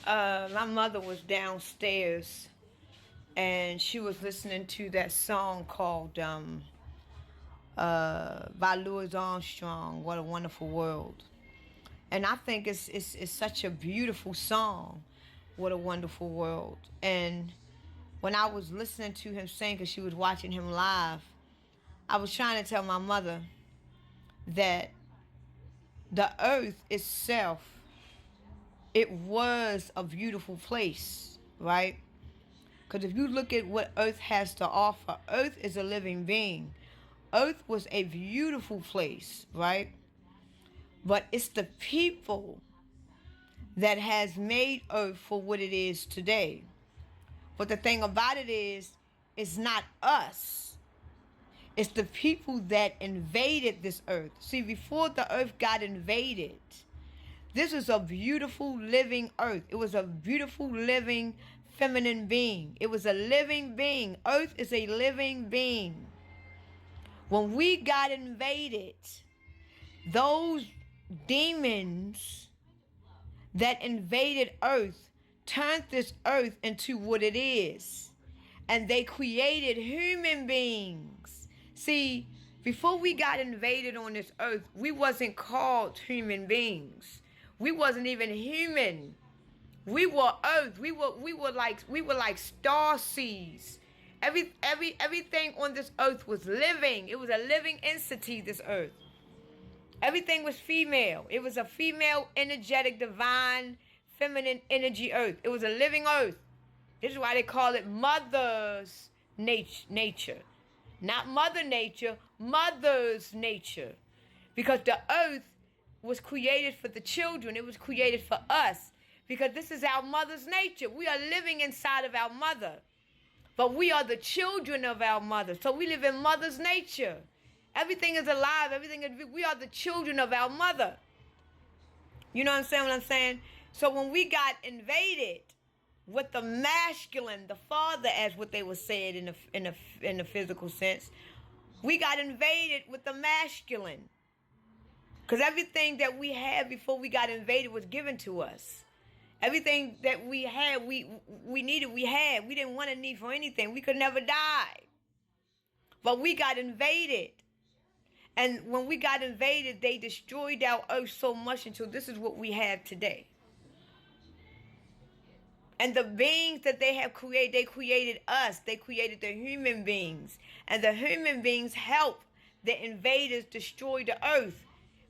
My mother was downstairs and she was listening to that song called by Louis Armstrong, What a Wonderful World. And I think it's such a beautiful song, What a Wonderful World. And when I was listening to him sing, because she was watching him live, I was trying to tell my mother that the earth itself, it was a beautiful place, right? Because if you look at what earth has to offer, earth is a living being. Earth was a beautiful place, right? But it's the people that has made earth for what it is today. But the thing about it is, it's not us. It's the people that invaded this earth. See, before the earth got invaded, this is a beautiful living earth. It was a beautiful living feminine being. It was a living being. Earth is a living being. When we got invaded, those demons that invaded earth turned this earth into what it is. And they created human beings. See, before we got invaded on this earth, we wasn't called human beings. We wasn't even human. We were earth. We were like star seeds. Everything on this earth was living. It was a living entity, this earth. Everything was female. It was a female, energetic, divine, feminine energy earth. It was a living earth. This is why they call it Mother's nature. Not Mother Nature, Mother's nature. Because the earth was created for the children. It was created for us. Because this is our mother's nature. We are living inside of our mother. But we are the children of our mother. So we live in mother's nature. Everything is alive. We are the children of our mother. You know what I'm saying? So when we got invaded with the masculine, the father, as what they were saying in the physical sense, we got invaded with the masculine. Because everything that we had before we got invaded was given to us. Everything that we had, we needed, we had. We didn't want to need for anything. We could never die. But we got invaded. And when we got invaded, they destroyed our earth so much until this is what we have today. And the beings that they have created, they created us. They created the human beings. And the human beings help the invaders destroy the earth.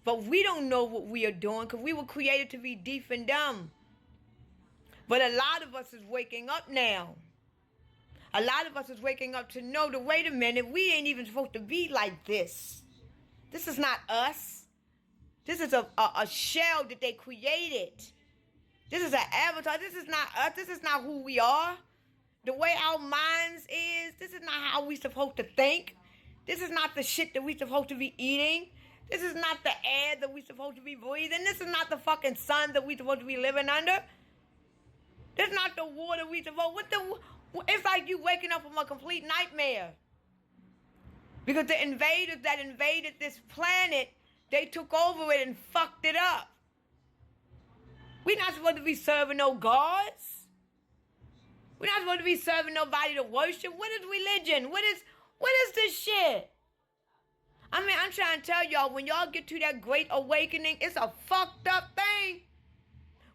But we don't know what we are doing because we were created to be deaf and dumb. But a lot of us is waking up now. A lot of us is waking up to know that, wait a minute, we ain't even supposed to be like this. This is not us. This is a shell that they created. This is an avatar. This is not us. This is not who we are. The way our minds is, this is not how we supposed to think. This is not the shit that we supposed to be eating. This is not the air that we supposed to be breathing. This is not the fucking sun that we supposed to be living under. This is not the water we supposed. It's like you waking up from a complete nightmare. Because the invaders that invaded this planet, they took over it and fucked it up. We're not supposed to be serving no gods. We're not supposed to be serving nobody to worship. What is religion? What is this shit? I mean, I'm trying to tell y'all, when y'all get to that great awakening, it's a fucked up thing.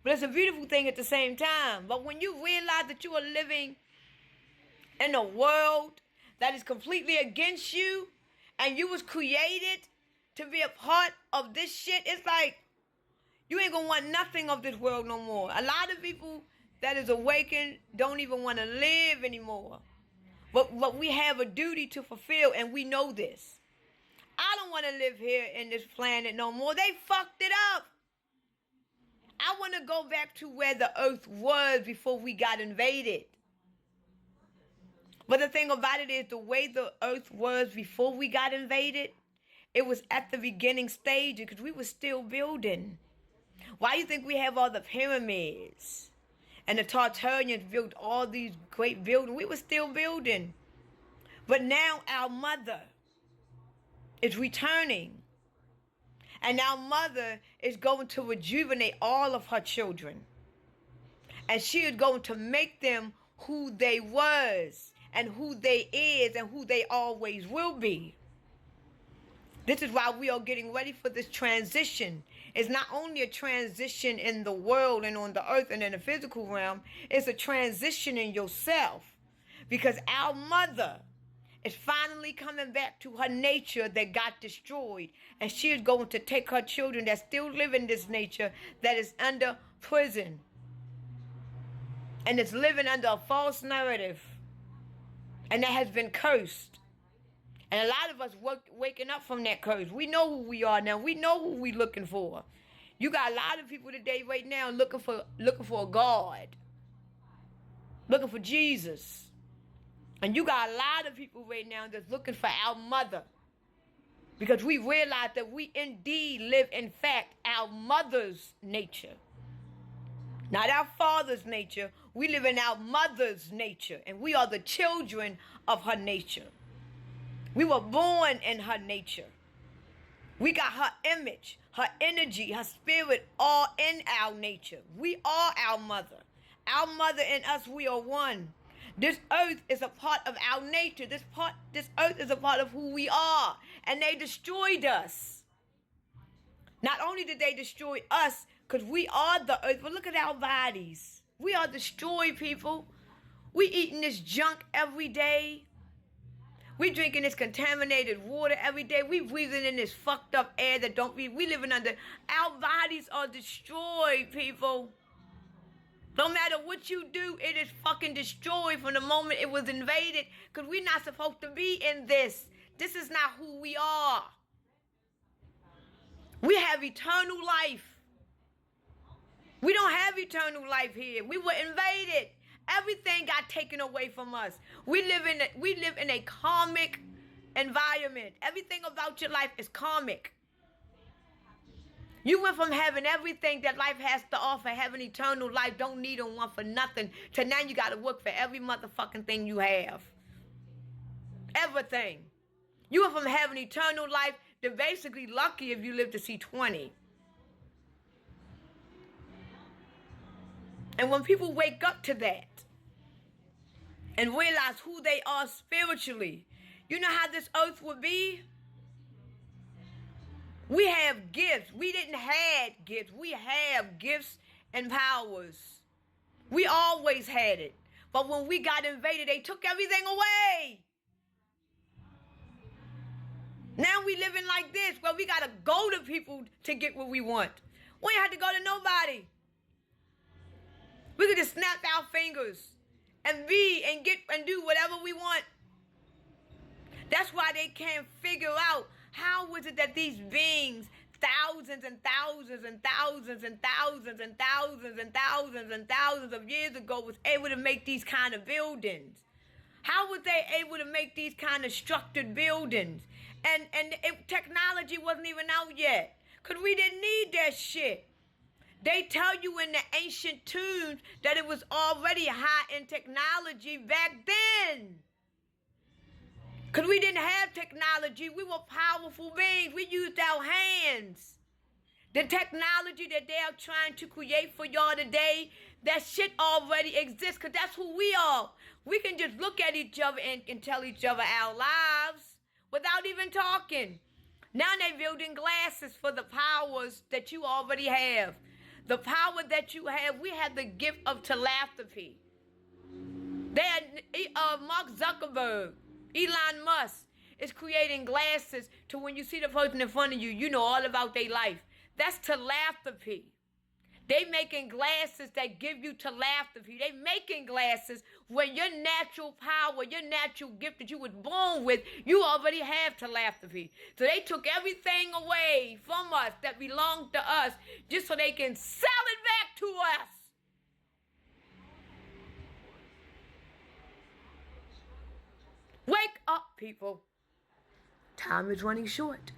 But it's a beautiful thing at the same time. But when you realize that you are living in a world that is completely against you, and you was created to be a part of this shit, it's like you ain't gonna want nothing of this world no more. A lot of people that is awakened don't even want to live anymore. But we have a duty to fulfill, and we know this. I don't want to live here in this planet no more. They fucked it up. I want to go back to where the earth was before we got invaded. But the thing about it is, the way the earth was before we got invaded, it was at the beginning stage because we were still building. Why do you think we have all the pyramids? And the Tartarians built all these great buildings. We were still building. But now our mother is returning. And our mother is going to rejuvenate all of her children. And she is going to make them who they was and who they is and who they always will be. This is why we are getting ready for this transition. It's not only a transition in the world and on the earth and in the physical realm, it's a transition in yourself. Because our mother is finally coming back to her nature that got destroyed. And she is going to take her children that still live in this nature that is under prison. And is living under a false narrative. And that has been cursed. And a lot of us waking up from that curse. We know who we are now. We know who we looking for. You got a lot of people today right now looking for a God. Looking for Jesus. And you got a lot of people right now that's looking for our mother. Because we realize that we indeed live, in fact, our mother's nature. Not our father's nature. We live in our mother's nature. And we are the children of her nature. We were born in her nature. We got her image, her energy, her spirit, all in our nature. We are our mother. Our mother and us, we are one. This earth is a part of our nature. This earth is a part of who we are. And they destroyed us. Not only did they destroy us, because we are the earth, but look at our bodies. We are destroyed, people. We eating this junk every day. We drinking this contaminated water every day. We breathing in this fucked up air that don't be. We living under. Our bodies are destroyed, people. No matter what you do, it is fucking destroyed from the moment it was invaded. Because we're not supposed to be in this. This is not who we are. We have eternal life. We don't have eternal life here. We were invaded. Everything got taken away from us. We live in a karmic environment. Everything about your life is karmic. You went from having everything that life has to offer, having eternal life, don't need on one for nothing, to now you got to work for every motherfucking thing you have. Everything. You went from having eternal life to basically lucky if you live to see 20. And when people wake up to that and realize who they are spiritually, you know how this earth would be? We have gifts. We didn't have gifts. We have gifts and powers. We always had it. But when we got invaded, they took everything away. Now we living like this, where we got to go to people to get what we want. We ain't have to go to nobody. We could just snap our fingers and get and do whatever we want. That's why they can't figure out how is it that these beings, thousands and thousands and thousands and thousands and thousands and thousands and thousands of years ago was able to make these kind of buildings. How was they able to make these kind of structured buildings? And technology wasn't even out yet. Because we didn't need that shit. They tell you in the ancient tombs that it was already high in technology back then. Because we didn't have technology. We were powerful beings. We used our hands. The technology that they are trying to create for y'all today, that shit already exists, because that's who we are. We can just look at each other and tell each other our lives without even talking. Now they're building glasses for the powers that you already have. The power that you have, we have the gift of telepathy. Mark Zuckerberg, Elon Musk is creating glasses to when you see the person in front of you, you know all about their life. That's telepathy. They making glasses that give you telepathy. They making glasses where your natural power, your natural gift that you was born with, you already have telepathy. So they took everything away from us that belonged to us just so they can sell it back to us. Wake up, people. Time is running short.